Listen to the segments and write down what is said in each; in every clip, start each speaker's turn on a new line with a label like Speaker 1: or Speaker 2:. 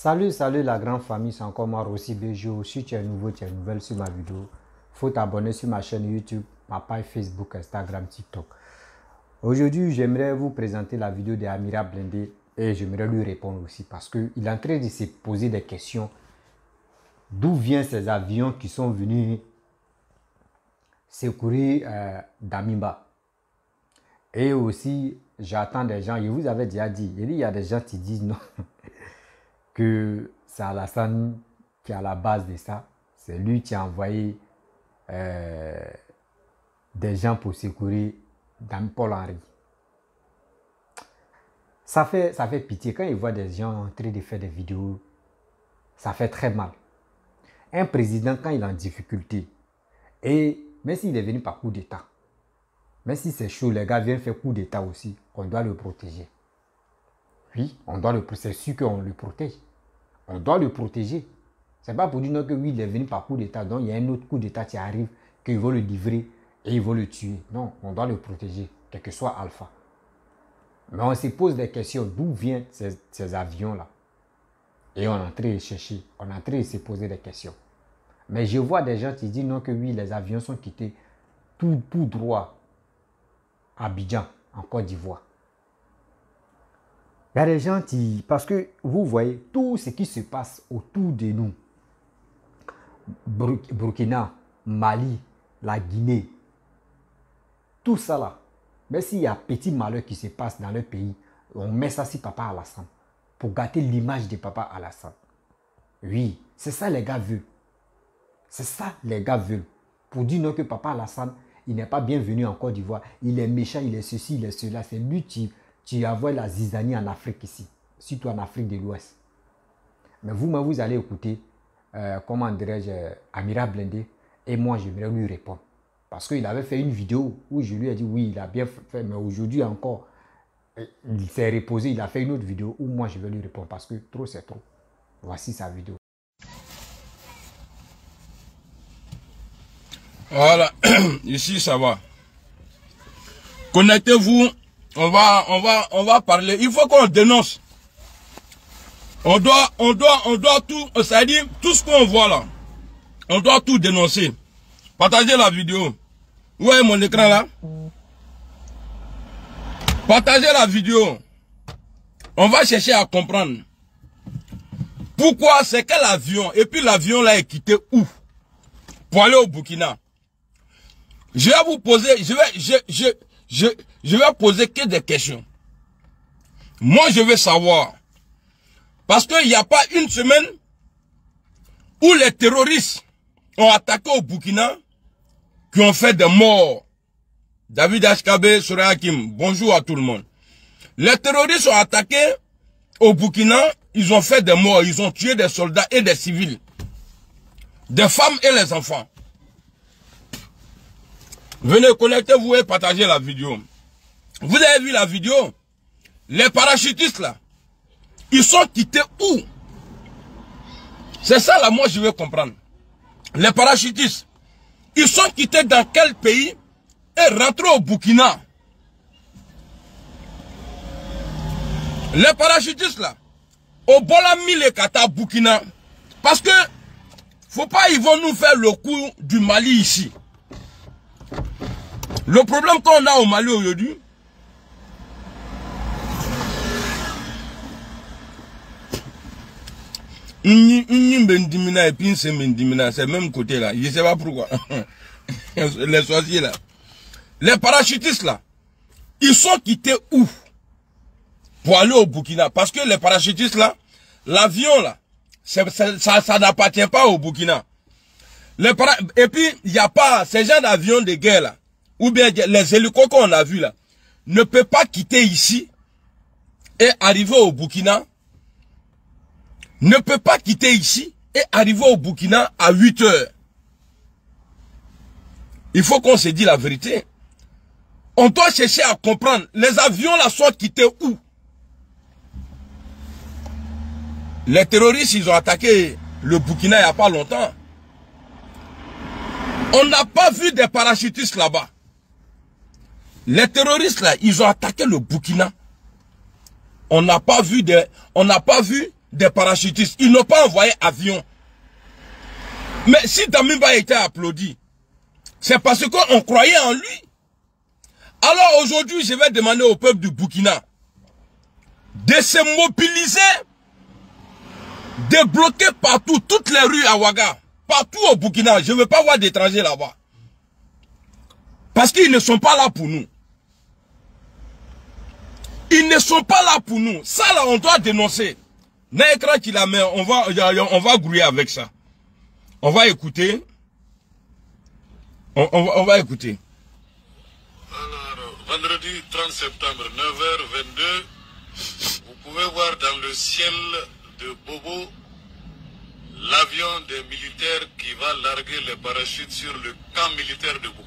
Speaker 1: Salut la grande famille, c'est encore moi Rossi Bejo. Si tu es nouveau, tu es nouvelle sur ma vidéo, faut t'abonner sur ma chaîne YouTube, ma page Facebook, Instagram, TikTok. Aujourd'hui, j'aimerais vous présenter la vidéo d'Amira Blindé et j'aimerais lui répondre aussi parce qu'il est en train de se poser des questions. D'où viennent ces avions qui sont venus secourir Damimba? Et aussi, j'attends des gens, je vous avais déjà dit, il y a des gens qui disent non, que c'est Alassane qui est à la base de ça. C'est lui qui a envoyé des gens pour secourir Paul Henry. Ça fait pitié quand il voit des gens en train de faire des vidéos. Ça fait très mal. Un président, quand il est en difficulté, et même s'il est venu par coup d'État, même si c'est chaud, les gars viennent faire coup d'État aussi, on doit le protéger. Oui, on doit le protéger. C'est sûr qu'on le protège. On doit le protéger. C'est pas pour dire non que oui, il est venu par coup d'État, donc il y a un autre coup d'État qui arrive, qu'il va le livrer et il va le tuer. Non, on doit le protéger, quel que soit Alpha. Mais on se pose des questions, d'où viennent ces avions-là? Et on est en train de chercher, on est en train de se poser des questions. Mais je vois des gens qui disent non que oui, les avions sont quittés tout droit à Abidjan, en Côte d'Ivoire. Il y a des gens qui... Parce que vous voyez, tout ce qui se passe autour de nous, Burkina, Mali, la Guinée, tout ça là, mais s'il y a un petit malheur qui se passe dans le pays, on met ça sur Papa Alassane, pour gâter l'image de Papa Alassane. Oui, c'est ça les gars veulent. C'est ça les gars veulent. Pour dire non que Papa Alassane, il n'est pas bienvenu en Côte d'Ivoire, il est méchant, il est ceci, il est cela, c'est lui qui envoie la zizanie en Afrique ici, surtout en Afrique de l'Ouest. Mais vous-même, vous allez écouter, comment dirais-je, Amira Blindé, et moi, je vais lui répondre. Parce qu'il avait fait une vidéo où je lui ai dit, oui, il a bien fait, mais aujourd'hui encore, il s'est reposé, il a fait une autre vidéo où moi, je vais lui répondre, parce que trop, c'est trop. Voici sa vidéo.
Speaker 2: Voilà, ici, ça va. Connectez-vous. On va parler. Il faut qu'on dénonce. On doit tout, c'est-à-dire tout ce qu'on voit là. On doit tout dénoncer. Partagez la vidéo. Vous voyez mon écran là? Partagez la vidéo. On va chercher à comprendre. Pourquoi c'est quel avion? Et puis l'avion là est quitté où? Pour aller au Burkina. Je vais vous poser, je vais poser que des questions. Moi, je veux savoir. Parce qu'il n'y a pas une semaine où les terroristes ont attaqué au Burkina, qui ont fait des morts. David Ashkabe, Sora Hakim, bonjour à tout le monde. Les terroristes ont attaqué au Burkina, ils ont fait des morts, ils ont tué des soldats et des civils. Des femmes et les enfants. Venez, connectez-vous et partagez la vidéo. Vous avez vu la vidéo? Les parachutistes là, ils sont quittés où? C'est ça là, moi je veux comprendre. Les parachutistes, ils sont quittés dans quel pays et rentrés au Burkina? Les parachutistes là, au Bola Mille Kata Burkina, parce que faut pas, ils vont nous faire le coup du Mali ici. Le problème qu'on a au Mali aujourd'hui, c'est le même côté là. Je ne sais pas pourquoi. Les sorciers là. Les parachutistes là, ils sont quittés où? Pour aller au Burkina. Parce que les parachutistes là, l'avion là, ça n'appartient pas au Burkina. Et puis, il n'y a pas ces gens d'avions de guerre là, ou bien les hélicos qu'on a vus là, ne peuvent pas quitter ici et arriver au Burkina. Ne peut pas quitter ici et arriver au Burkina à 8 heures. Il faut qu'on se dise la vérité. On doit chercher à comprendre. Les avions là sont quittés où? Les terroristes, ils ont attaqué le Burkina il n'y a pas longtemps. On n'a pas vu des parachutistes là-bas. Les terroristes là, ils ont attaqué le Burkina. On n'a pas vu des parachutistes. Ils n'ont pas envoyé avion. Mais si Damiba a été applaudi, c'est parce qu'on croyait en lui. Alors aujourd'hui, je vais demander au peuple du Burkina de se mobiliser, de bloquer partout, toutes les rues à Ouaga, partout au Burkina. Je ne veux pas voir d'étrangers là-bas. Parce qu'ils ne sont pas là pour nous. Ils ne sont pas là pour nous. Ça là, on doit dénoncer. N'écran qui la met, on va grouiller avec ça. On va écouter. On va écouter.
Speaker 3: Alors, vendredi 30 septembre, 9h22, vous pouvez voir dans le ciel de Bobo l'avion des militaires qui va larguer les parachutes sur le camp militaire de Bobo.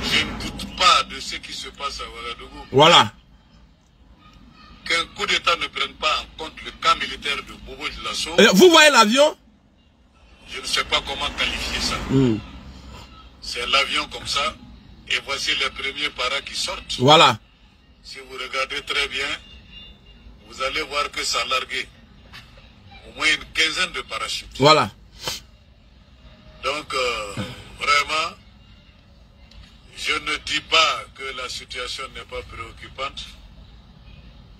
Speaker 3: Je ne doute pas de ce qui se passe à Ouagadougou.
Speaker 2: Voilà.
Speaker 3: Qu'un coup d'État ne prenne pas en compte le camp militaire de Bobo de Lasso.
Speaker 2: Vous voyez l'avion?
Speaker 3: Je ne sais pas comment qualifier ça. C'est l'avion comme ça. Et voici les premiers paras qui sortent.
Speaker 2: Voilà.
Speaker 3: Si vous regardez très bien, vous allez voir que ça a largué au moins une quinzaine de parachutes.
Speaker 2: Voilà.
Speaker 3: Donc, vraiment, je ne dis pas que la situation n'est pas préoccupante,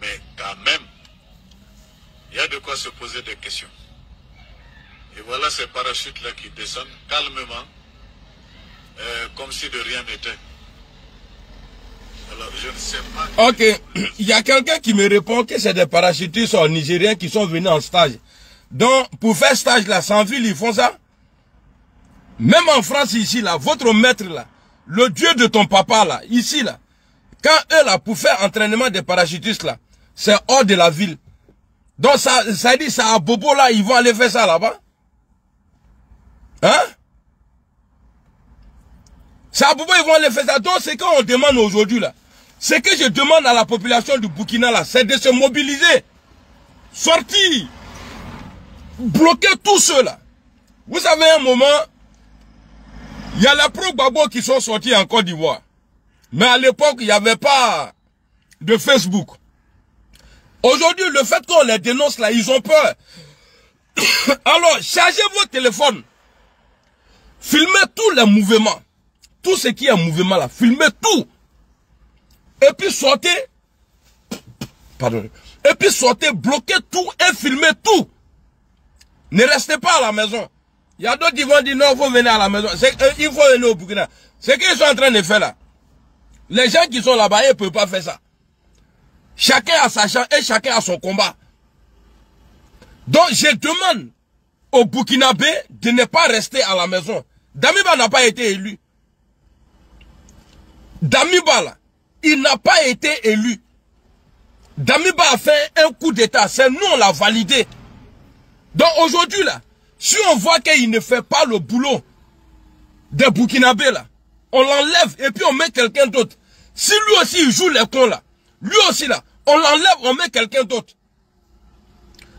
Speaker 3: mais quand même, il y a de quoi se poser des questions. Et voilà ces parachutes-là qui descendent calmement, comme si de rien n'était. Alors, je ne sais pas...
Speaker 2: Ok, il y a quelqu'un qui me répond que c'est des parachutistes nigériens qui sont venus en stage. Donc, pour faire stage là, sans ville, ils font ça. Même en France, ici, là, votre maître là, le dieu de ton papa là, ici là, quand eux là, pour faire entraînement des parachutistes là, c'est hors de la ville. Donc ça dit, ça à Bobo là, ils vont aller faire ça là-bas. Hein? C'est à Bobo, ils vont aller faire ça. Donc c'est qu'on demande aujourd'hui là. Ce que je demande à la population du Burkina là, c'est de se mobiliser. Sortir. Bloquer tous ceux là. Vous savez un moment, il y a les pro-Gbagbo qui sont sortis en Côte d'Ivoire. Mais à l'époque, il n'y avait pas de Facebook. Aujourd'hui, le fait qu'on les dénonce là, ils ont peur. Alors, chargez vos téléphones. Filmez tous les mouvements. Tout ce qui est mouvement là, filmez tout. Et puis sortez. Pardon. Et puis sortez, bloquez tout et filmez tout. Ne restez pas à la maison. Il y a d'autres qui vont dire non, il faut venir à la maison. Il faut venir au Burkina. Ce qu'ils sont en train de faire là. Les gens qui sont là-bas, ils ne peuvent pas faire ça. Chacun a sa chance et chacun a son combat. Donc je demande aux Burkinabés de ne pas rester à la maison. Damiba n'a pas été élu. Damiba là, il n'a pas été élu. Damiba a fait un coup d'état. C'est nous on l'a validé. Donc aujourd'hui là, si on voit qu'il ne fait pas le boulot des Burkinabés là, on l'enlève et puis on met quelqu'un d'autre. Si lui aussi il joue les cons là, lui aussi là, on l'enlève, on met quelqu'un d'autre.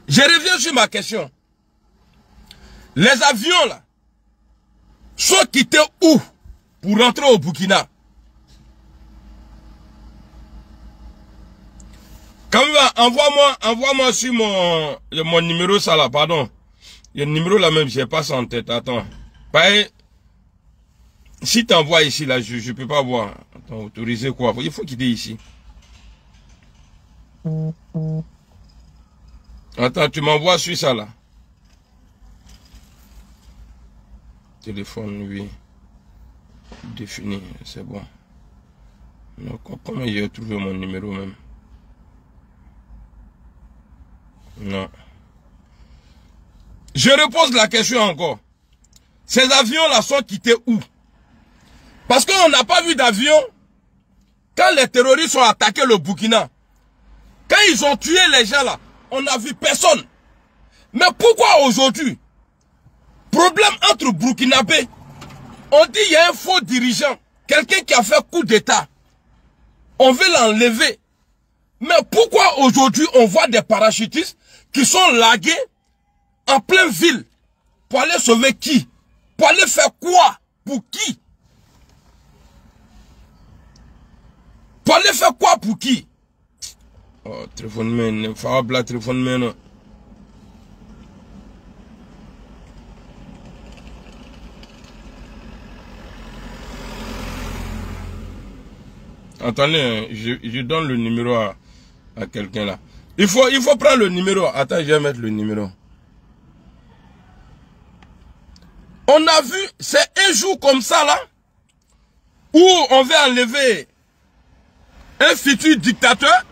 Speaker 2: Je reviens sur ma question. Les avions là, sont quittés où pour rentrer au Burkina? Kamila, envoie-moi sur mon numéro ça là, pardon. Il y a le numéro là même, j'ai pas ça en tête, attends. Si tu envoies ici là, je ne peux pas voir. Attends, autoriser quoi? Il faut quitter ici. Attends, tu m'envoies sur ça là. Téléphone, oui. Défini, c'est bon. Donc, comment j'ai trouvé mon numéro même? Non. Je repose la question encore. Ces avions-là sont quittés où? Parce qu'on n'a pas vu d'avion quand les terroristes ont attaqué le Burkina. Quand ils ont tué les gens là, on n'a vu personne. Mais pourquoi aujourd'hui? Problème entre Burkinabés. On dit qu'il y a un faux dirigeant, quelqu'un qui a fait coup d'état. On veut l'enlever. Mais pourquoi aujourd'hui on voit des parachutistes qui sont largués en pleine ville? Pour aller sauver qui? Pour aller faire quoi? Pour qui? Pour aller faire quoi pour qui? Oh, téléphone men, fabla téléphone men. Attendez, je donne le numéro à quelqu'un là. Il faut prendre le numéro. Attends, je vais mettre le numéro. On a vu, c'est un jour comme ça là, où on veut enlever un futur dictateur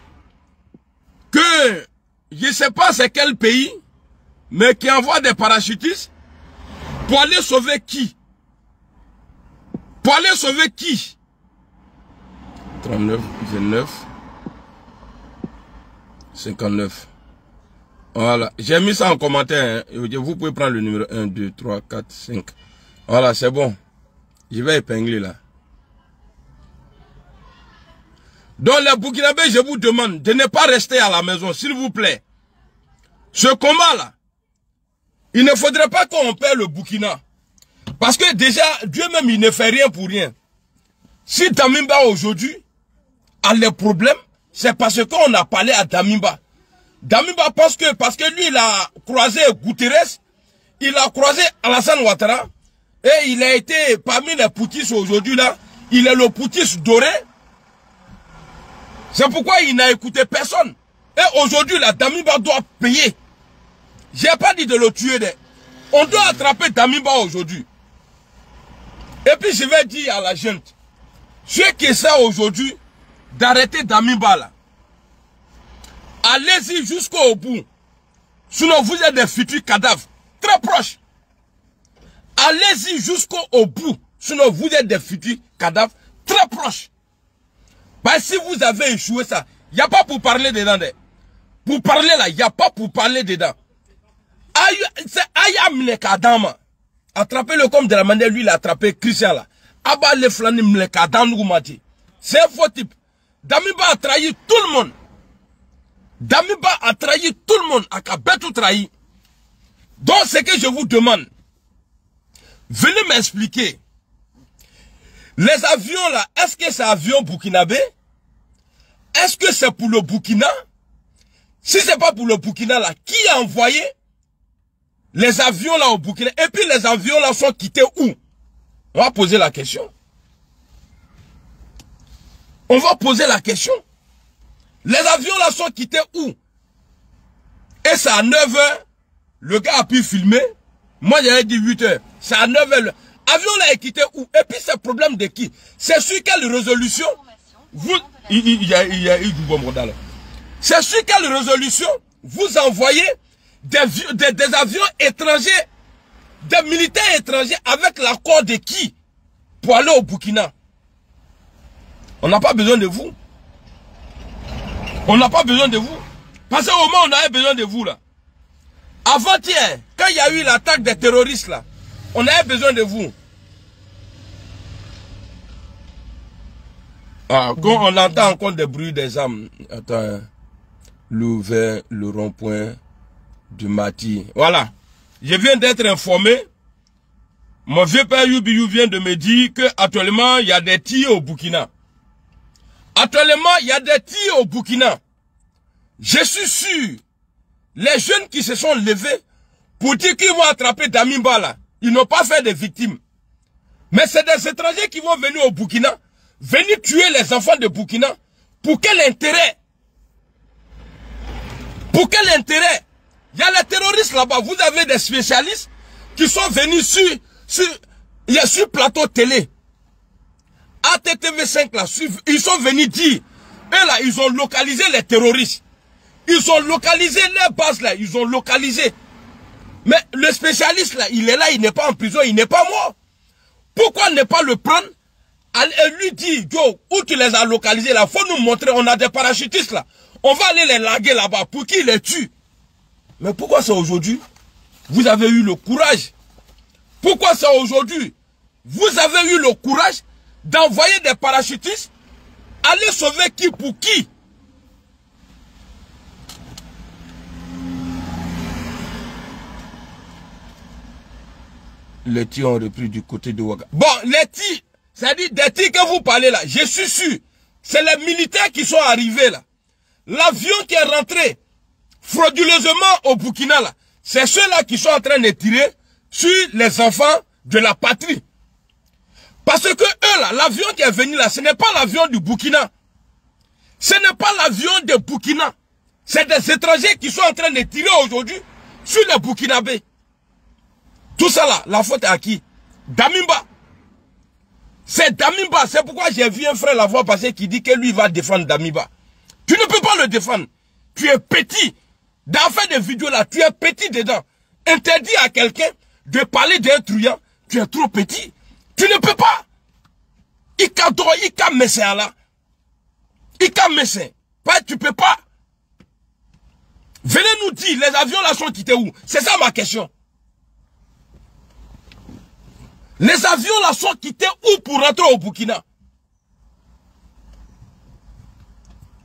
Speaker 2: que je ne sais pas c'est quel pays, mais qui envoie des parachutistes pour aller sauver qui? Pour aller sauver qui? 39, 29, 59. Voilà, j'ai mis ça en commentaire. Hein. Vous pouvez prendre le numéro 1, 2, 3, 4, 5. Voilà, c'est bon. Je vais épingler là. Donc les Burkinabés, je vous demande de ne pas rester à la maison, s'il vous plaît. Ce combat là, il ne faudrait pas qu'on perde le Burkina. Parce que déjà, Dieu même, il ne fait rien pour rien. Si Damimba aujourd'hui a les problèmes, c'est parce qu'on a parlé à Damimba. Damimba pense que, parce que lui, il a croisé Guterres, il a croisé Alassane Ouattara, et il a été parmi les poutistes aujourd'hui là, il est le poutiste doré. C'est pourquoi il n'a écouté personne. Et aujourd'hui, la Damimba doit payer. J'ai pas dit de le tuer. On doit attraper Damimba aujourd'hui. Et puis je vais dire à la gente, ceux qui essaient aujourd'hui d'arrêter Damimba là, allez-y jusqu'au bout. Sinon vous êtes des futurs cadavres. Très proches. Allez-y jusqu'au bout. Sinon vous êtes des futurs cadavres. Très proches. Parce que si vous avez échoué ça, il n'y a pas pour parler dedans. Pour parler là, il n'y a pas pour parler dedans. C'est Ayam le Kadama. Attrapez-le comme de la manière lui il a attrapé Christian là. Abba le flanim le Kadam Noumati. C'est un faux type. Damimba a trahi tout le monde. Damimba a trahi tout le monde. A tout trahi. Donc ce que je vous demande, venez m'expliquer. Les avions là, est-ce que c'est avion burkinabé? Est-ce que c'est pour le Burkina? Si c'est pas pour le Burkina là, qui a envoyé les avions là au Burkina? Et puis les avions là sont quittés où? On va poser la question. On va poser la question. Les avions là sont quittés où? Et c'est à 9 h. Le gars a pu filmer. Moi j'avais dit 8 h. C'est à 9 h. L'avion là est quitté où? Et puis c'est problème de qui? C'est sur quelle résolution? Vous, il y a eu du bon modèle. C'est sur quelle résolution vous envoyez des avions étrangers, des militaires étrangers avec l'accord de qui? Pour aller au Burkina. On n'a pas besoin de vous. On n'a pas besoin de vous. Parce qu'au moment où on avait besoin de vous là. Avant-hier, quand il y a eu l'attaque des terroristes là, on avait besoin de vous. Ah, quand on entend encore des bruits des armes. Attends. L'ouvert, le rond-point du Mati. Voilà. Je viens d'être informé. Mon vieux père Yubiyu vient de me dire qu'actuellement, il y a des tirs au Burkina. Actuellement, il y a des tirs au Burkina. Je suis sûr, les jeunes qui se sont levés pour dire qu'ils vont attraper Damimba là, ils n'ont pas fait de victimes. Mais c'est des étrangers qui vont venir au Burkina, venir tuer les enfants de Burkina. Pour quel intérêt? Pour quel intérêt? Il y a les terroristes là-bas. Vous avez des spécialistes qui sont venus sur plateau télé. ATTV5 là, ils sont venus dire, eux là, ils ont localisé les terroristes. Ils ont localisé les bases là, ils ont localisé. Mais le spécialiste là, il est là, il n'est pas en prison, il n'est pas mort. Pourquoi ne pas le prendre et lui dire, yo, où tu les as localisés là, faut nous montrer, on a des parachutistes là. On va aller les larguer là-bas pour qu'ils les tuent. Mais pourquoi c'est aujourd'hui? Vous avez eu le courage. Pourquoi c'est aujourd'hui? Vous avez eu le courage d'envoyer des parachutistes aller sauver qui pour qui? Les tirs ont repris du côté de Ouaga. Bon, les tirs, c'est-à-dire des tirs que vous parlez là, je suis sûr, c'est les militaires qui sont arrivés là. l'avion qui est rentré frauduleusement au Burkina, là, c'est ceux-là qui sont en train de tirer sur les enfants de la patrie. Parce que eux, là, l'avion qui est venu là, ce n'est pas l'avion du Burkina. Ce n'est pas l'avion de Burkina. C'est des étrangers qui sont en train de tirer aujourd'hui sur les Burkinabés. Tout ça là, la faute est à qui? Damimba. C'est Damimba. C'est pourquoi j'ai vu un frère la voix passer qui dit que lui va défendre Damimba. Tu ne peux pas le défendre. Tu es petit. Dans faire des vidéos là, tu es petit dedans. Interdit à quelqu'un de parler d'un truand. Tu es trop petit. Tu ne peux pas. Ika do, Ika messin là. Ika messin. Pas, tu peux pas. Venez nous dire, les avions là sont quittés où? C'est ça ma question. Les avions là sont quittés où pour rentrer au Burkina?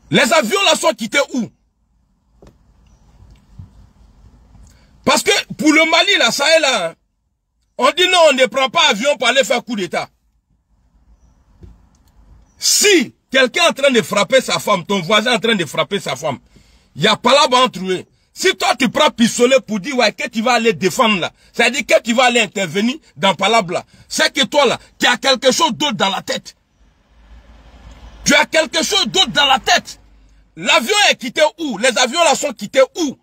Speaker 2: Les avions là sont quittés où? Parce que pour le Mali là, ça est là. Hein, on dit non, on ne prend pas avion pour aller faire coup d'état. Si quelqu'un est en train de frapper sa femme, ton voisin est en train de frapper sa femme, il n'y a pas là-bas entre eux. Si toi tu prends pistolet pour dire ouais, que tu vas aller défendre là, c'est-à-dire que tu vas aller intervenir dans Palabre là, c'est que toi là, tu as quelque chose d'autre dans la tête. Tu as quelque chose d'autre dans la tête. L'avion est quitté où? Les avions là sont quittés où?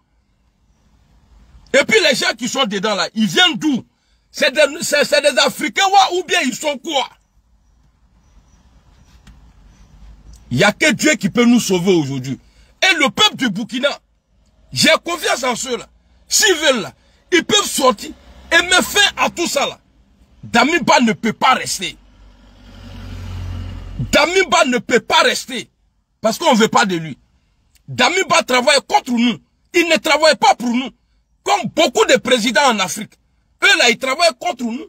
Speaker 2: Et puis les gens qui sont dedans là, ils viennent d'où? C'est des Africains ou bien ils sont quoi? Il n'y a que Dieu qui peut nous sauver aujourd'hui. Et le peuple du Burkina, j'ai confiance en ceux-là. S'ils veulent là, ils peuvent sortir et mettre fin à tout ça là. Damimba ne peut pas rester. Damimba ne peut pas rester. Parce qu'on ne veut pas de lui. Damimba travaille contre nous. Il ne travaille pas pour nous. Comme beaucoup de présidents en Afrique. Eux là, ils travaillent contre nous.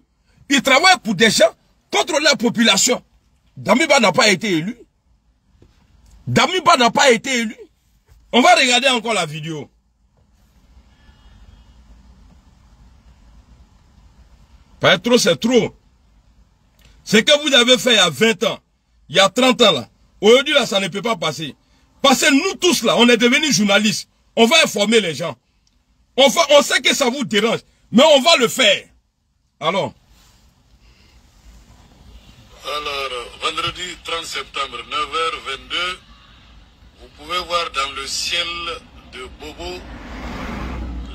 Speaker 2: Ils travaillent pour des gens, contre la population. Damimba n'a pas été élu. Damimba n'a pas été élu. On va regarder encore la vidéo. Pas trop, c'est trop. Ce que vous avez fait il y a 20 ans, il y a 30 ans là. Aujourd'hui là, ça ne peut pas passer. Parce que nous tous là, on est devenus journalistes. On va informer les gens. On sait que ça vous dérange, mais on va le faire. Alors,
Speaker 3: vendredi 30 septembre, 9h22, vous pouvez voir dans le ciel de Bobo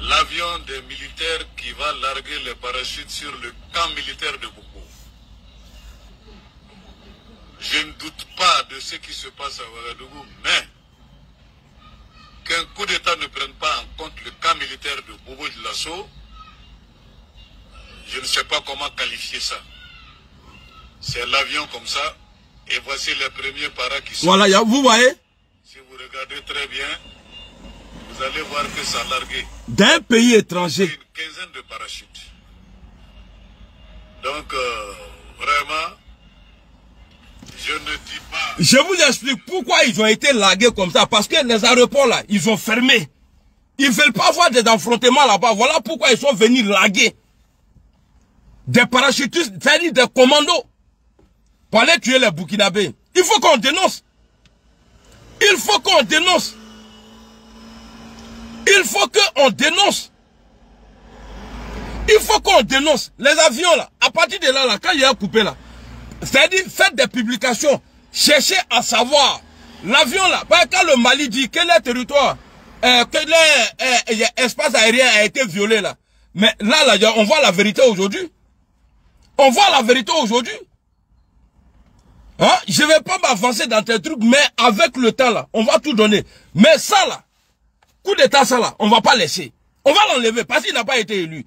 Speaker 3: l'avion des militaires qui va larguer les parachutes sur le camp militaire de Bobo. Je ne doute pas de ce qui se passe à Ouagadougou, mais qu'un coup d'État ne prenne pas en compte le camp militaire de Bobo de Lasso, je ne sais pas comment qualifier ça. C'est l'avion comme ça, et voici les premiers paras qui sont...
Speaker 2: voilà, vous voyez?
Speaker 3: Si vous regardez très bien, vous allez voir que ça a largué.
Speaker 2: D'un pays étranger.
Speaker 3: Une quinzaine de parachutes. Donc, vraiment, je ne dis pas...
Speaker 2: Je vous explique pourquoi ils ont été largués comme ça. Parce que les aéroports là, ils ont fermé. Ils ne veulent pas avoir des affrontements là-bas. Voilà pourquoi ils sont venus larguer des parachutistes, c'est-à-dire des commandos, pour aller tuer les Burkinabés. Il faut qu'on dénonce. Il faut qu'on dénonce. Il faut qu'on dénonce. Il faut qu'on dénonce. Les avions là, à partir de là, quand il y a coupé là, c'est-à-dire faites des publications, cherchez à savoir. L'avion là, quand le Mali dit quel est le territoire, que l'espace aérien a été violé là. Mais là, on voit la vérité aujourd'hui. On voit la vérité aujourd'hui. Hein? Je ne vais pas m'avancer dans tes trucs, mais avec le temps là, on va tout donner. Mais ça là, coup d'état ça là, on ne va pas laisser. On va l'enlever parce qu'il n'a pas été élu.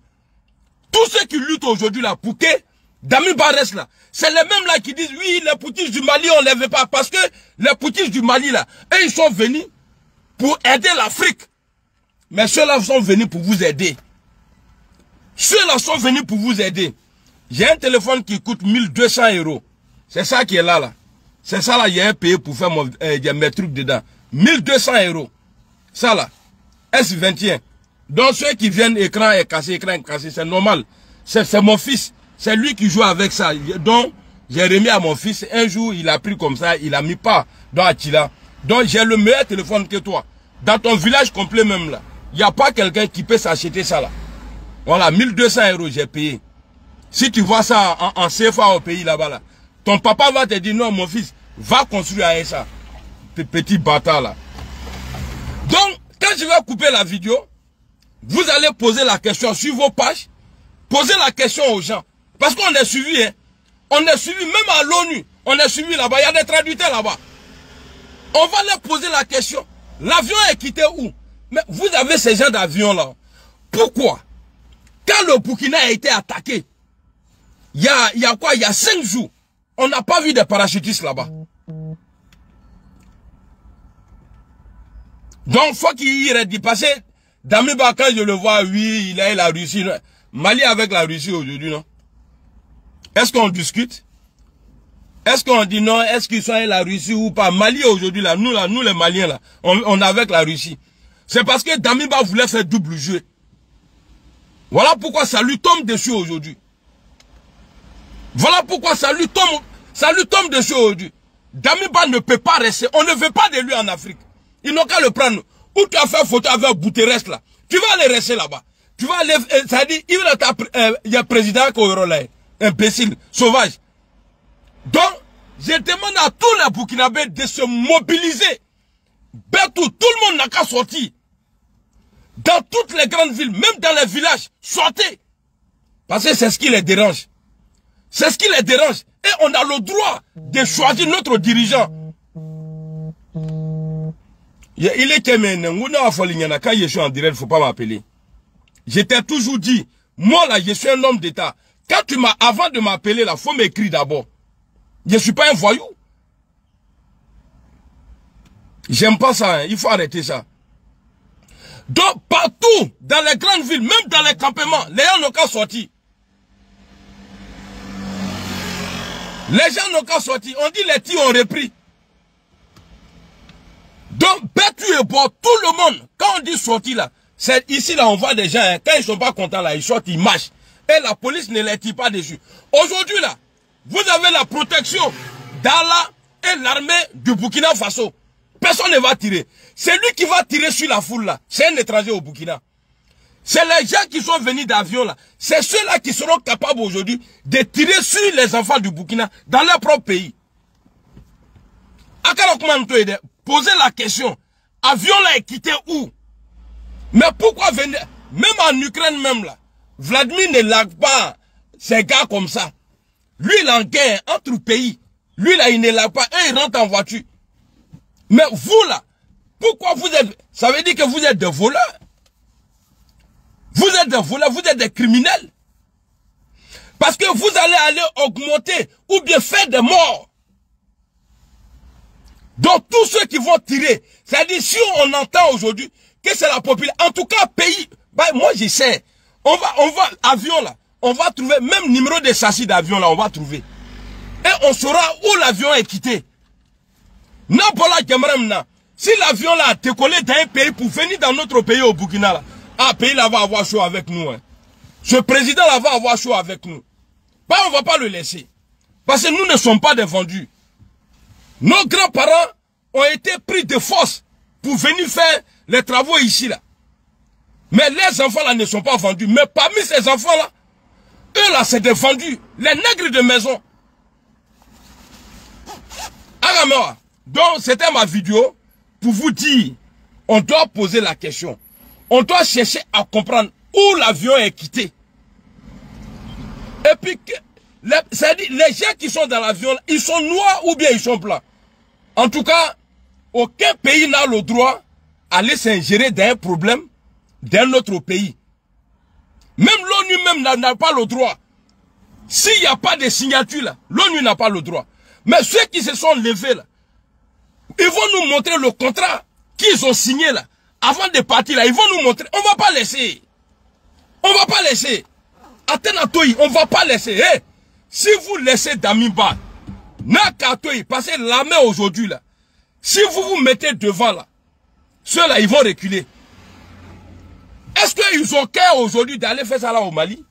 Speaker 2: Tous ceux qui luttent aujourd'hui là pour que Damimba reste là, c'est les mêmes là qui disent oui, les poutistes du Mali on ne les veut pas. Parce que les poutistes du Mali là, eux ils sont venus pour aider l'Afrique. Mais ceux-là sont venus pour vous aider. Ceux-là sont venus pour vous aider. J'ai un téléphone qui coûte 1200 €. C'est ça qui est là, là. C'est ça là, il y a un payé pour faire mes trucs dedans. 1200 €. Ça là. S21. Donc ceux qui viennent, écran est cassé, c'est normal. C'est mon fils. C'est lui qui joue avec ça. Donc, j'ai remis à mon fils. Un jour, il a pris comme ça, il a mis pas dans Attila. Donc j'ai le meilleur téléphone que toi. Dans ton village complet même là, il n'y a pas quelqu'un qui peut s'acheter ça là. Voilà, 1200 € j'ai payé. Si tu vois ça en CFA au pays là-bas là, ton papa va te dire non mon fils, va construire avec ça. Petit bâtard là. Donc, quand je vais couper la vidéo, vous allez poser la question sur vos pages, posez la question aux gens. Parce qu'on est suivi, hein. On est suivi même à l'ONU. On est suivi là-bas, il y a des traducteurs là-bas. On va leur poser la question. L'avion est quitté où? Mais vous avez ces gens d'avion là. Pourquoi? Quand le Burkina a été attaqué, il y a quoi? Il y a 5 jours. On n'a pas vu de parachutistes là-bas. Donc, faut qu'il redit. Parce que Damiba, quand je le vois, oui, il a la Russie. Mali avec la Russie aujourd'hui, non? Est-ce qu'on discute? Est-ce qu'on dit non? Est-ce qu'ils sont avec la Russie ou pas? Mali aujourd'hui, là, nous les Maliens, là, on est avec la Russie. C'est parce que Damiba voulait faire double jeu. Voilà pourquoi ça lui tombe dessus aujourd'hui. Voilà pourquoi ça lui tombe dessus aujourd'hui. Damiba ne peut pas rester. On ne veut pas de lui en Afrique. Ils n'ont qu'à le prendre. Ou tu as fait photo avec Bouterès là. Tu vas aller rester là-bas. Tu vas aller, ça dit, il y a président Koyrola, imbécile, sauvage. Donc, je demande à tous les Burkinabés de se mobiliser. Bertou, tout le monde n'a qu'à sortir. Dans toutes les grandes villes, même dans les villages, sortez. Parce que c'est ce qui les dérange. C'est ce qui les dérange. Et on a le droit de choisir notre dirigeant. Il est quand je suis en direct, il ne faut pas m'appeler. Je t'ai toujours dit, moi là, je suis un homme d'État. Quand tu m'as, avant de m'appeler là, il faut m'écrire d'abord. Je ne suis pas un voyou. J'aime pas ça, hein. Il faut arrêter ça. Donc, partout, dans les grandes villes, même dans les campements, les gens n'ont qu'à sortir. Les gens n'ont qu'à sortir. On dit les tirs ont repris. Donc, Bertou et Bois, tout le monde, quand on dit sortir là, c'est ici là, on voit des gens, hein, quand ils sont pas contents là, ils sortent, ils marchent. Et la police ne les tire pas dessus. Aujourd'hui là, vous avez la protection d'Allah et l'armée du Burkina Faso. Personne ne va tirer. C'est lui qui va tirer sur la foule là. C'est un étranger au Burkina. C'est les gens qui sont venus d'avion là. C'est ceux-là qui seront capables aujourd'hui de tirer sur les enfants du Burkina dans leur propre pays. Posez la question. Avion là est quitté où? Mais pourquoi venir? Même en Ukraine même là. Vladimir ne largue pas ces gars comme ça. Lui il est en guerre entre pays. Lui là il ne largue pas. Et il rentre en voiture. Mais vous là, pourquoi vous êtes... Ça veut dire que vous êtes des voleurs. Vous êtes des voleurs, vous êtes des criminels. Parce que vous allez aller augmenter ou bien faire des morts. Donc tous ceux qui vont tirer, c'est-à-dire si on entend aujourd'hui que c'est la population, en tout cas pays, bah, moi je sais, on va, avion là, on va trouver, même numéro de châssis d'avion là, on va trouver. Et on saura où l'avion est quitté. Si l'avion là a décollé d'un pays pour venir dans notre pays au Burkina là, ah, pays là va avoir chaud avec nous. Hein. Ce président là va avoir chaud avec nous. Bah, on va pas le laisser. Parce que nous ne sommes pas des vendus. Nos grands-parents ont été pris de force pour venir faire les travaux ici là. Mais les enfants là ne sont pas vendus. Mais parmi ces enfants là, eux là c'est des vendus. Les nègres de maison. Agamewa. Donc c'était ma vidéo pour vous dire, on doit poser la question. On doit chercher à comprendre où l'avion est quitté. Et puis, c'est-à-dire, les gens qui sont dans l'avion, ils sont noirs ou bien ils sont blancs. En tout cas, aucun pays n'a le droit d'aller s'ingérer dans un problème d'un autre pays. Même l'ONU même n'a pas le droit. S'il n'y a pas de signature là, l'ONU n'a pas le droit. Mais ceux qui se sont levés là, ils vont nous montrer le contrat qu'ils ont signé là. Avant de partir là, ils vont nous montrer. On ne va pas laisser. On ne va pas laisser. Athénatoï, on ne va pas laisser. Hey, si vous laissez Damiba, Nakatoï, parce que l'armée aujourd'hui là, si vous vous mettez devant là, ceux-là, ils vont reculer. Est-ce qu'ils ont cœur aujourd'hui d'aller faire ça là au Mali?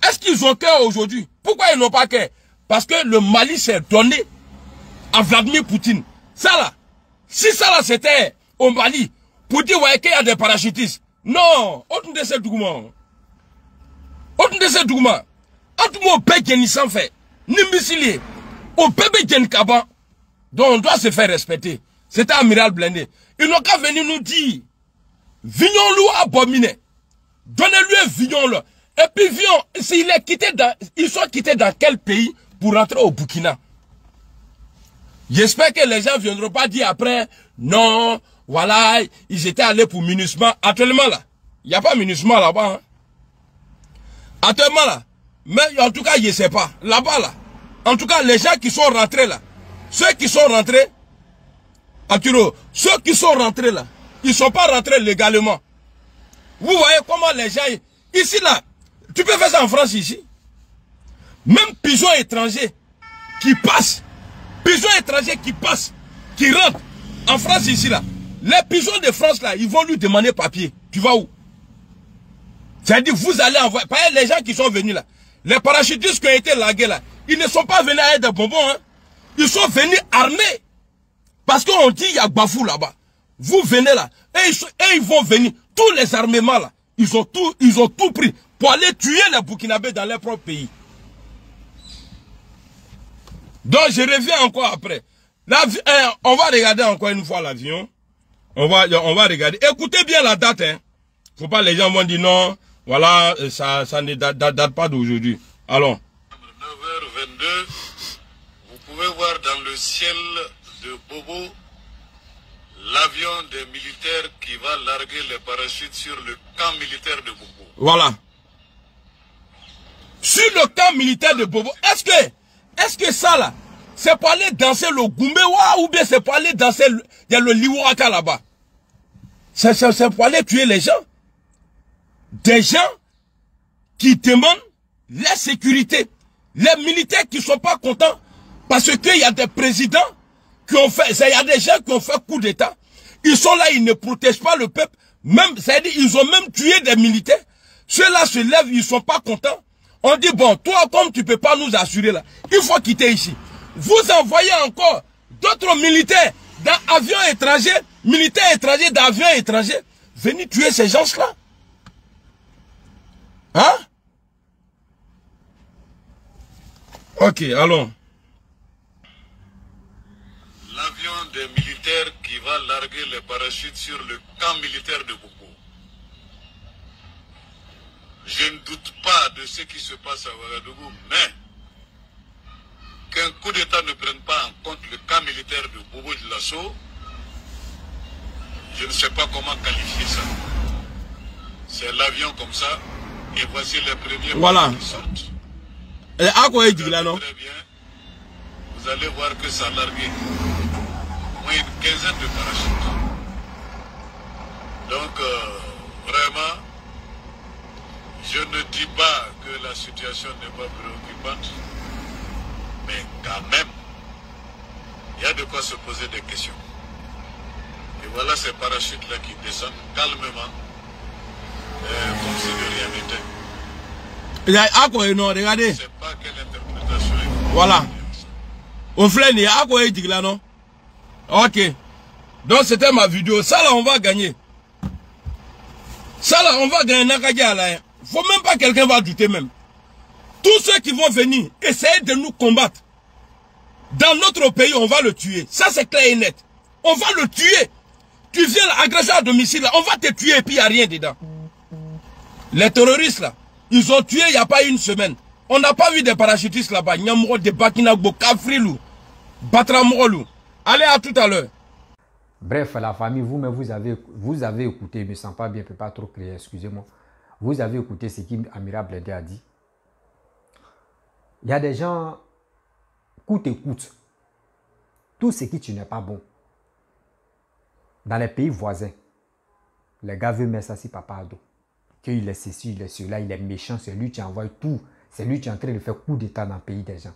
Speaker 2: Est-ce qu'ils ont cœur aujourd'hui? Pourquoi ils n'ont pas cœur? Parce que le Mali s'est donné à Vladimir Poutine. Ça là, Si ça là c'était au Mali, pour dire ouais, qu'il y a des parachutistes. Non, autre de ces documents. Autre de ces documents. Autre mot paye sans fait. Nimbisili. Au bébé Jen Kaba. Donc on doit se faire respecter. C'était Amiral Blindé. Ils n'ont qu'à venir nous dire. Vignon-loup abominé. Donnez-lui un vignon-là. Et puis Vignon, s'il est quitté dans, ils sont quittés dans quel pays pour rentrer au Burkina? J'espère que les gens ne viendront pas dire après, non, voilà, ils étaient allés pour MINUSMA. Actuellement là, il n'y a pas MINUSMA là-bas. Hein. Actuellement là, mais en tout cas, je ne sais pas. Là-bas là, en tout cas, les gens qui sont rentrés là, ceux qui sont rentrés, Arturo, ceux qui sont rentrés là, ils ne sont pas rentrés légalement. Vous voyez comment les gens, ici là, tu peux faire ça en France ici. Même pigeons étrangers qui passent, qui rentrent en France ici là. Les pigeons de France là, ils vont lui demander papier. Tu vas où? C'est-à-dire vous allez envoyer, par exemple, les gens qui sont venus là, les parachutistes qui ont été largués là, ils ne sont pas venus avec des bonbons, hein. Ils sont venus armés. Parce qu'on dit il y a Bafou là-bas. Vous venez là, et ils vont venir. Tous les armements là, ils ont tout pris pour aller tuer les Burkinabés dans leur propre pays. Donc je reviens encore après. On va regarder encore une fois l'avion. On va regarder. Écoutez bien la date. Hein. Faut pas les gens vont dire non. Voilà, ça ne date pas d'aujourd'hui. Allons.
Speaker 3: 9h22, vous pouvez voir dans le ciel de Bobo l'avion des militaires qui va larguer les parachutes sur le camp militaire de Bobo.
Speaker 2: Voilà. Sur le camp militaire de Bobo. Est-ce que ça là, c'est pour aller danser le Goumbewa ou bien c'est pour aller danser le Liwaka là-bas? C'est pour aller tuer les gens. Des gens qui demandent la sécurité. Les militaires qui ne sont pas contents parce qu'il y a des présidents qui ont fait, il y a des gens qui ont fait coup d'État. Ils sont là, ils ne protègent pas le peuple. Même, c'est-à-dire, ils ont même tué des militaires. Ceux-là se lèvent, ils ne sont pas contents. On dit, bon, toi, comme tu ne peux pas nous assurer là, il faut quitter ici. Vous envoyez encore d'autres militaires d'avions étrangers, militaires étrangers d'avions étrangers, venir tuer ces gens-là. Hein? Ok, allons.
Speaker 3: L'avion des militaires qui va larguer les parachutes sur le camp militaire de Bobo. Je ne doute pas de ce qui se passe à Ouagadougou, mais qu'un coup d'État ne prenne pas en compte le camp militaire de Bobo de Lasso, je ne sais pas comment qualifier ça. C'est l'avion comme ça, et voici les premiers
Speaker 2: voilà.
Speaker 3: qui sortent.
Speaker 2: Et à quoi est-ce là, non?
Speaker 3: Très bien. Vous allez voir que ça a largué au moins une quinzaine de parachutes. Donc, vraiment, je ne dis pas que la situation n'est pas préoccupante, mais quand même, il y a de quoi se poser des questions. Et voilà ces parachutes-là qui descendent calmement, comme si de rien n'était.
Speaker 2: Regardez.
Speaker 3: Je ne sais pas quelle interprétation est.
Speaker 2: Voilà. Au flène, à quoi est-ce là, non? Ok. Donc c'était ma vidéo. Ça là, on va gagner. Ça là, on va gagner Nakadia là. Faut même pas quelqu'un va douter même. Tous ceux qui vont venir essayer de nous combattre. Dans notre pays, on va le tuer. Ça c'est clair et net. On va le tuer. Tu viens agresser à domicile là, on va te tuer et puis il n'y a rien dedans. Les terroristes là, ils ont tué il n'y a pas une semaine. On n'a pas vu des parachutistes là-bas. Nyamro de Bakinagbo, Kafrilou, Batramolou. Allez, à tout à l'heure.
Speaker 1: Bref, la famille, vous-même, vous avez écouté, je ne me sens pas bien, je ne peux pas trop crier, excusez-moi. Vous avez écouté ce qu'Amiral Blindé a dit. Il y a des gens, coûte et coûte, tout ce qui n'est pas bon. Dans les pays voisins, les gars veulent mettre ça sur papa à dos. Qu'il est ceci, il est cela, il est méchant, c'est lui qui envoie tout. C'est lui qui est en train de faire coup d'état dans le pays des gens.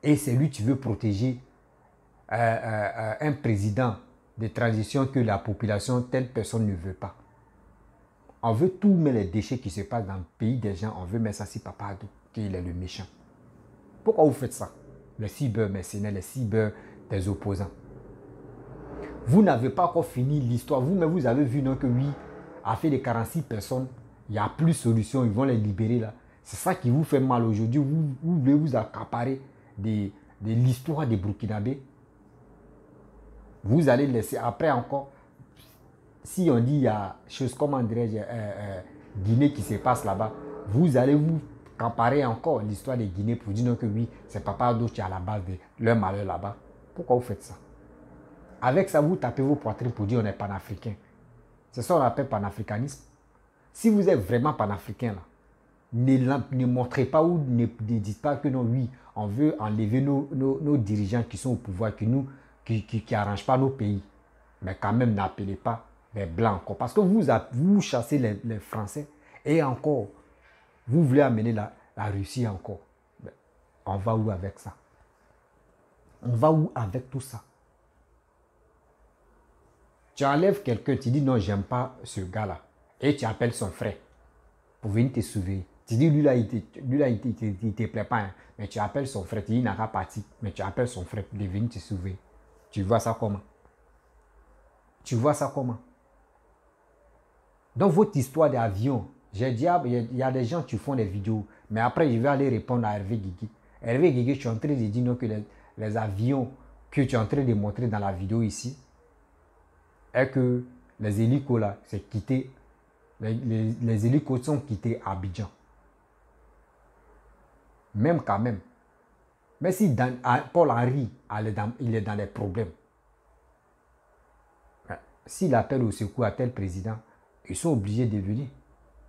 Speaker 1: Et c'est lui qui veut protéger un président de transition que la population, telle personne ne veut pas. On veut tout mettre les déchets qui se passent dans le pays des gens, on veut mettre ça sur papa à dos, qu'il est le méchant. Pourquoi vous faites ça? Les cyber mercenaires, les cyber des opposants. Vous n'avez pas encore fini l'histoire. Vous-même, vous avez vu non, que oui, affaire de 46 personnes, il n'y a plus de solution. Ils vont les libérer là. C'est ça qui vous fait mal aujourd'hui. Vous voulez vous accaparer de l'histoire des Burkinabés. Vous allez laisser après encore. Si on dit il y a chose comme Guinée qui se passe là-bas, vous allez vous comparer encore l'histoire de Guinée pour dire que oui, c'est Papa Ado qui est à la base de leur malheur là-bas. Pourquoi vous faites ça? Avec ça, vous tapez vos poitrines pour dire on est panafricain. C'est ça qu'on appelle panafricanisme. Si vous êtes vraiment panafricain, là, ne montrez pas ou ne dites pas que non, oui, on veut enlever nos dirigeants qui sont au pouvoir, qui n'arrangent pas nos pays. Mais quand même, n'appelez pas les Blancs encore. Parce que vous chassez les Français et encore, vous voulez amener la Russie encore. Mais on va où avec ça? On va où avec tout ça? Tu enlèves quelqu'un, tu dis non, j'aime pas ce gars-là. Et tu appelles son frère pour venir te sauver. Tu dis, lui là, il te plaît pas. Hein. Mais tu appelles son frère, tu dis, il n'a pas parti. Mais tu appelles son frère pour venir te sauver. Tu vois ça comment? Tu vois ça comment? Dans votre histoire d'avion, j'ai dit, il y a des gens qui font des vidéos. Mais après, je vais aller répondre à Hervé Guigui. Hervé Guigui, tu es en train de dire non, que les avions que tu es en train de montrer dans la vidéo ici, est que les hélicos là, c'est quitté. Les hélicos sont quittés à Abidjan. Même quand même. Mais si Paul Henry, il est dans les problèmes. S'il appelle au secours à tel président, ils sont obligés de venir.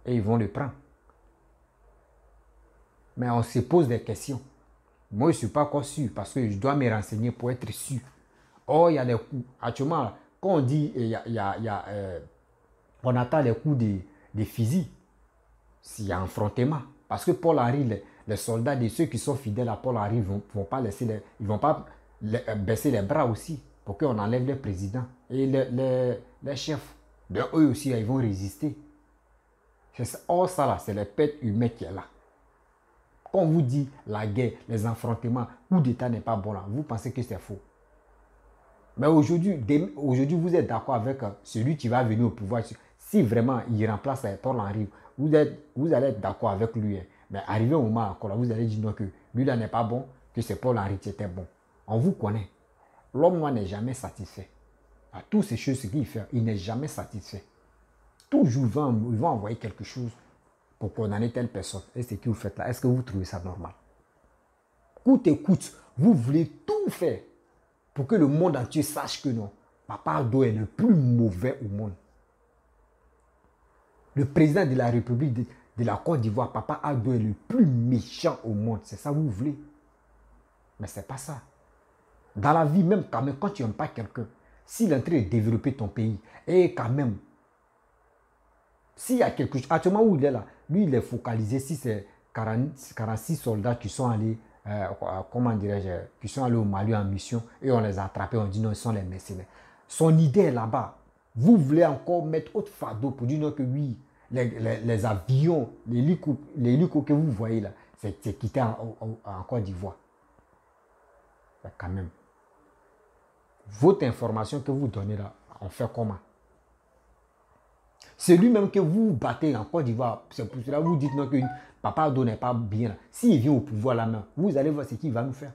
Speaker 1: Et ils vont le prendre. Mais on se pose des questions. Moi, je ne suis pas encore sûr parce que je dois me renseigner pour être sûr. Oh, il y a des coups. Actuellement, quand on dit on attend les coups des fusils, s'il y a un affrontement. Parce que Paul Henry, les soldats de ceux qui sont fidèles à Paul Henry ne vont pas baisser les bras aussi pour qu'on enlève le président. Et les chefs, eux aussi, ils vont résister. Or, ça là, c'est les pètes humaines qui est là. Quand on vous dit la guerre, les affrontements, coup d'État n'est pas bon là, vous pensez que c'est faux. Mais aujourd'hui, vous êtes d'accord avec celui qui va venir au pouvoir. Si vraiment il remplace Paul Henry, vous allez être d'accord avec lui. Hein. Mais arrivé au moment encore là, vous allez dire non, que lui là n'est pas bon, que c'est Paul Henry qui était bon. On vous connaît. L'homme n'est jamais satisfait. À toutes ces choses qu'il fait, il n'est jamais satisfait. Toujours, il va envoyer quelque chose pour condamner telle personne. Et ce que vous faites là, est-ce que vous trouvez ça normal? Coûte et coûte, vous voulez tout faire pour que le monde entier sache que non, Papa Ado est le plus mauvais au monde. Le président de la République de la Côte d'Ivoire, Papa Ado est le plus méchant au monde. C'est ça que vous voulez. Mais ce n'est pas ça. Dans la vie, même quand tu n'aimes pas quelqu'un, s'il est en train de développer ton pays, et quand même, s'il y a quelque chose, actuellement où il est là, lui il est focalisé, si c'est 46 soldats qui sont allés, qui sont allés au Mali en mission, et on les a attrapés, on dit non, ils sont les mercenaires. Son idée est là-bas. Vous voulez encore mettre autre fardeau pour dire non que oui, les avions, les hélicos que vous voyez là, c'est quitté en Côte d'Ivoire. Quand même. Votre information que vous donnez là, on fait comment? C'est lui-même que vous battez en Côte d'Ivoire. C'est pour cela que vous dites non que Papa Ado n'est pas bien là. S'il vient au pouvoir là maintenant, vous allez voir ce qu'il va nous faire.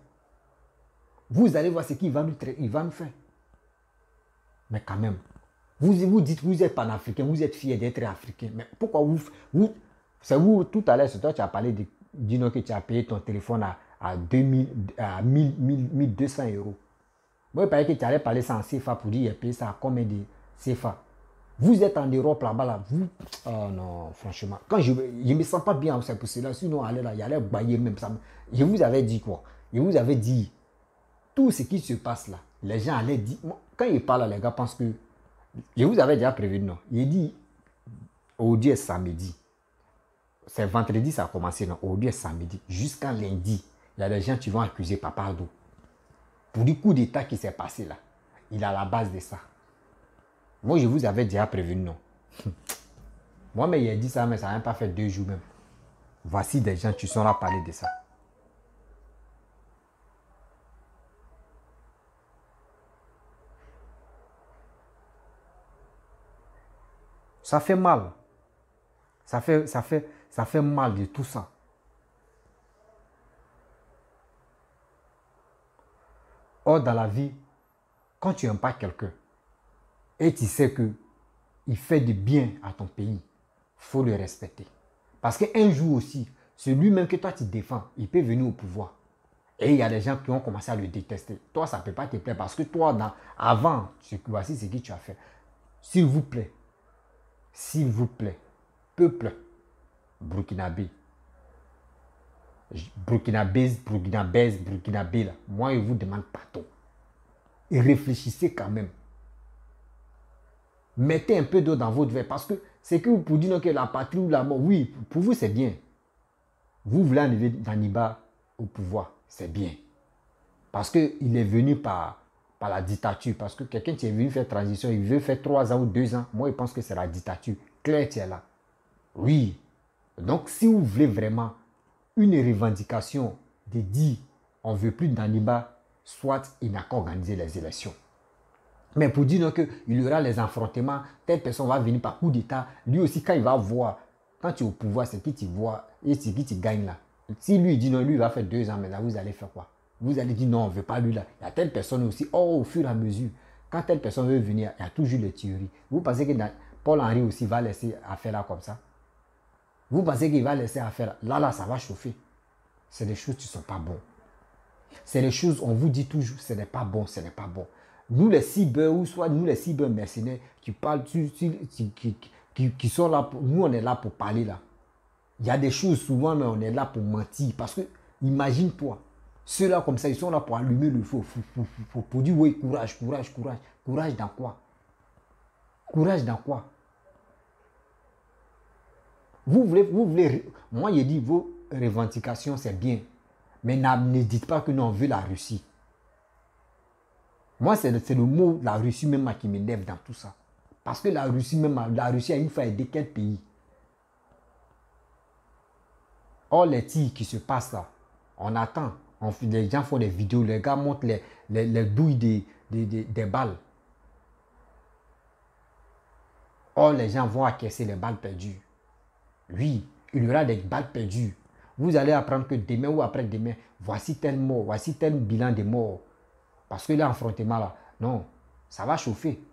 Speaker 1: Vous allez voir ce qu'il va nous faire. Mais quand même, vous dites que vous êtes panafricain, vous êtes fier d'être africain. Mais pourquoi c'est vous, tout à l'heure, c'est toi qui as parlé de que tu as payé ton téléphone à 1200 euros. Moi, il paraît que tu allais parler ça en CFA pour dire qu'il a payé ça à combien de CFA. Vous êtes en Europe là-bas, là, vous... Oh non, franchement. Quand je ne me sens pas bien, c'est pour cela. Sinon, il allait bailler même ça. Je vous avais dit quoi? Je vous avais dit, tout ce qui se passe là, les gens allaient dire... Quand ils parlent, les gars pensent que... Je vous avais déjà prévenu, non? Il dit, aujourd'hui est samedi. C'est vendredi, ça a commencé, non? Aujourd'hui est samedi. Jusqu'à lundi, il y a des gens qui vont accuser Papa Ado. Pour du coup d'État qui s'est passé là. Il est à la base de ça. Moi, je vous avais déjà prévenu, non. Moi, mais il a dit ça, mais ça n'a même pas fait 2 jours même. Voici des gens qui sont là à parler de ça. Ça fait mal. Ça fait mal de tout ça. Or, dans la vie, quand tu n'aimes pas quelqu'un et tu sais qu'il fait du bien à ton pays, il faut le respecter. Parce qu'un jour aussi, celui-même que toi tu défends, il peut venir au pouvoir. Et il y a des gens qui ont commencé à le détester. Toi, ça ne peut pas te plaire parce que toi, avant, voici ce que tu as fait. S'il vous plaît, peuple burkinabé, burkinabé, là, moi, je vous demande pardon. Et réfléchissez quand même. Mettez un peu d'eau dans votre verre parce que c'est que vous pouvez dire que la patrie ou la mort, oui, pour vous, c'est bien. Vous voulez enlever Daniba au pouvoir, c'est bien. Parce qu'il est venu par la dictature. Parce que quelqu'un qui est venu faire transition, il veut faire 3 ans ou 2 ans. Moi, je pense que c'est la dictature. Claire, tu es là. Oui. Donc, si vous voulez vraiment une revendication de dire on ne veut plus d'Aniba, soit il n'a qu'à organiser les élections. Mais pour dire qu'il y aura les affrontements, telle personne va venir par coup d'État, lui aussi, quand il va voir, quand tu es au pouvoir, c'est qui tu vois et c'est qui tu gagnes là. Si lui dit non, lui il va faire 2 ans, maintenant vous allez faire quoi? Vous allez dire non, on ne veut pas lui là. Il y a telle personne aussi, au fur et à mesure, quand telle personne veut venir, il y a toujours les théories. Vous pensez que Paul-Henri aussi va laisser affaire là comme ça? Vous pensez qu'il va laisser affaire là, ça va chauffer. C'est des choses qui ne sont pas bonnes. C'est des choses, on vous dit toujours, ce n'est pas bon, ce n'est pas bon. Nous les cyber, ou soit nous les cyber mercenaires qui parlent, qui sont là, nous on est là pour parler là. Il y a des choses souvent, mais on est là pour mentir. Parce que, imagine-toi, ceux-là comme ça, ils sont là pour allumer le feu, pour dire oui, courage, courage, courage. Courage dans quoi? Courage dans quoi? Vous voulez, moi je dis vos revendications c'est bien, mais ne dites pas que nous on veut la Russie. Moi c'est le mot la Russie même qui m'énerve dans tout ça. Parce que la Russie a une fois aidé quel pays? Or les tirs qui se passent là, on attend, les gens font des vidéos, les gars montrent les douilles des balles. Or les gens vont acquiescer les balles perdues. Oui, il y aura des balles perdues. Vous allez apprendre que demain ou après-demain, voici tel mort, voici tel bilan de morts. Parce que l'affrontement là, non, ça va chauffer.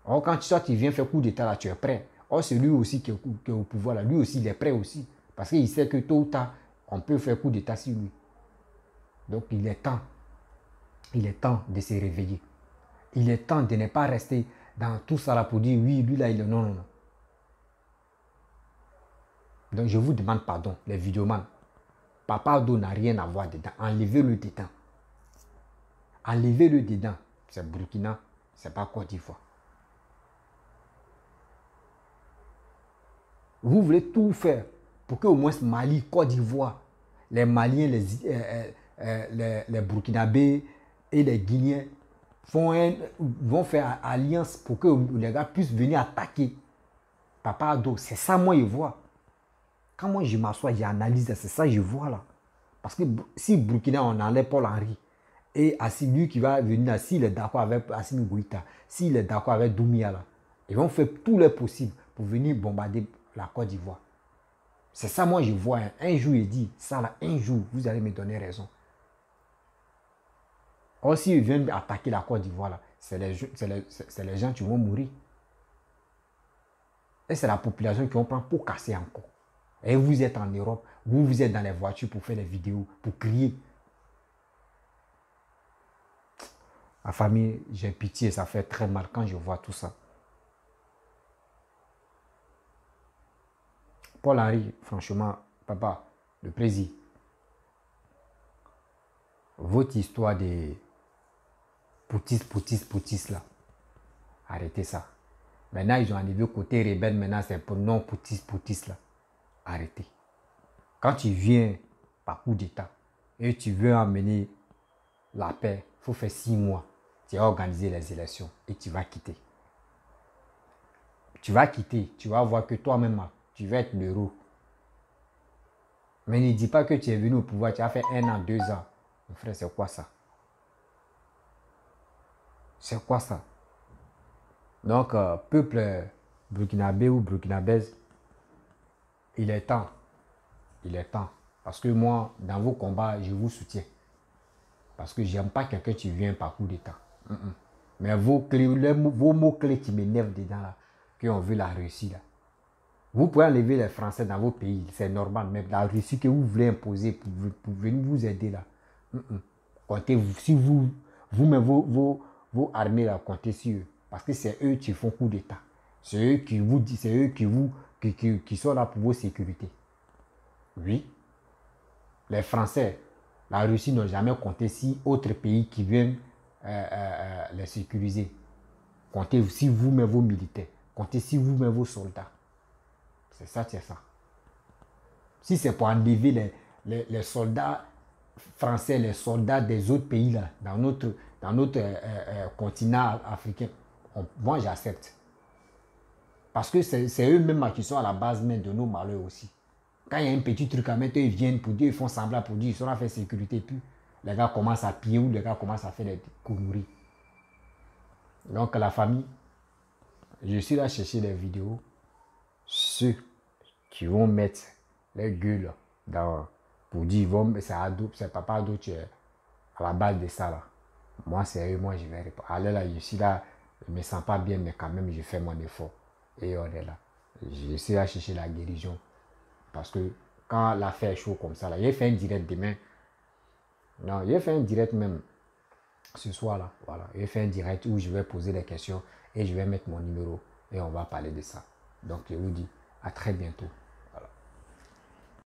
Speaker 1: Or, quand tu viens faire coup d'état là, tu es prêt. Or, c'est lui aussi qui est au pouvoir là, lui aussi, il est prêt aussi. Parce qu'il sait que tôt ou tard, on peut faire coup d'état sur lui. Donc, il est temps de se réveiller. Il est temps de ne pas rester dans tout ça là pour dire oui, lui là, il est non, non, non. Donc, je vous demande pardon, les vidéomans. Papa Ado n'a rien à voir dedans. Enlevez-le dedans. Enlevez-le dedans. C'est Burkina, c'est pas Côte d'Ivoire. Vous voulez tout faire pour que au moins Mali, Côte d'Ivoire, les Maliens, les Burkinabés et les Guinéens vont faire alliance pour que les gars puissent venir attaquer Papa Ado. C'est ça, moi, je vois. Quand moi, je m'assois, j'analyse, c'est ça que je vois là. Parce que si Burkina, on enlève Paul-Henri, et lui qui va venir là, s'il est d'accord avec Assimi Goïta, s'il est d'accord avec Doumbouya là, ils vont faire tout le possible pour venir bombarder la Côte d'Ivoire. C'est ça, moi, je vois. Un jour, il dit, ça là, un jour, vous allez me donner raison. Or, s'ils viennent attaquer la Côte d'Ivoire là, c'est les gens qui vont mourir. Et c'est la population qui va prendre pour casser encore. Et vous êtes en Europe, vous êtes dans les voitures pour faire des vidéos, pour crier. Ma famille, j'ai pitié, ça fait très mal quand je vois tout ça. Paul-Henri, franchement, papa, le président, votre histoire de poutis là, arrêtez ça. Maintenant, ils ont enlevé côté rebelle, maintenant c'est pour non poutis là. Arrêtez. Quand tu viens par coup d'état et tu veux amener la paix, il faut faire 6 mois. Tu vas organiser les élections et tu vas quitter. Tu vas quitter, tu vas voir que toi-même, tu vas être l'euro. Mais ne dis pas que tu es venu au pouvoir, tu as fait 1 an, 2 ans. Mon frère, c'est quoi ça? C'est quoi ça? Donc, peuple burkinabé ou burkinabèse, il est temps. Il est temps. Parce que moi, dans vos combats, je vous soutiens. Parce que j'aime pas quelqu'un qui vient par coup d'état. Mais vos mots-clés qui m'énervent dedans, là, qui ont vu la Russie, là. Vous pouvez enlever les Français dans vos pays, c'est normal. Mais la Russie que vous voulez imposer pour venir vous aider, là. Comptez, si vous-même, vos armées, là, comptez sur eux. Parce que c'est eux qui font coup d'état. C'est eux qui vous disent, c'est eux qui sont là pour vos sécurités. Oui. Les Français, la Russie n'ont jamais compté si autres pays qui viennent les sécuriser. Comptez si vous-même vos militaires. Comptez si vous-même vos soldats. C'est ça, c'est ça. Si c'est pour enlever les soldats français, les soldats des autres pays là, dans notre continent africain, moi j'accepte. Parce que c'est eux-mêmes qui sont à la base même de nos malheurs aussi. Quand il y a un petit truc à mettre, ils viennent pour dire, ils font semblant pour dire, ils sont à faire sécurité, puis les gars commencent à piller ou les gars commencent à faire des conneries. Donc la famille, je suis là chercher des vidéos. Ceux qui vont mettre les gueules dans, pour dire, c'est papa Ado qui est à la base de ça là. Moi c'est eux, moi je vais répondre. Allez là, je suis là, je ne me sens pas bien, mais quand même je fais mon effort. Et on est là. Je suis là chercher la guérison. Parce que quand l'affaire est chaud comme ça, là, j'ai fait un direct demain. Non, j'ai fait un direct même ce soir là. Voilà, j'ai fait un direct où je vais poser des questions et je vais mettre mon numéro et on va parler de ça. Donc je vous dis à très bientôt.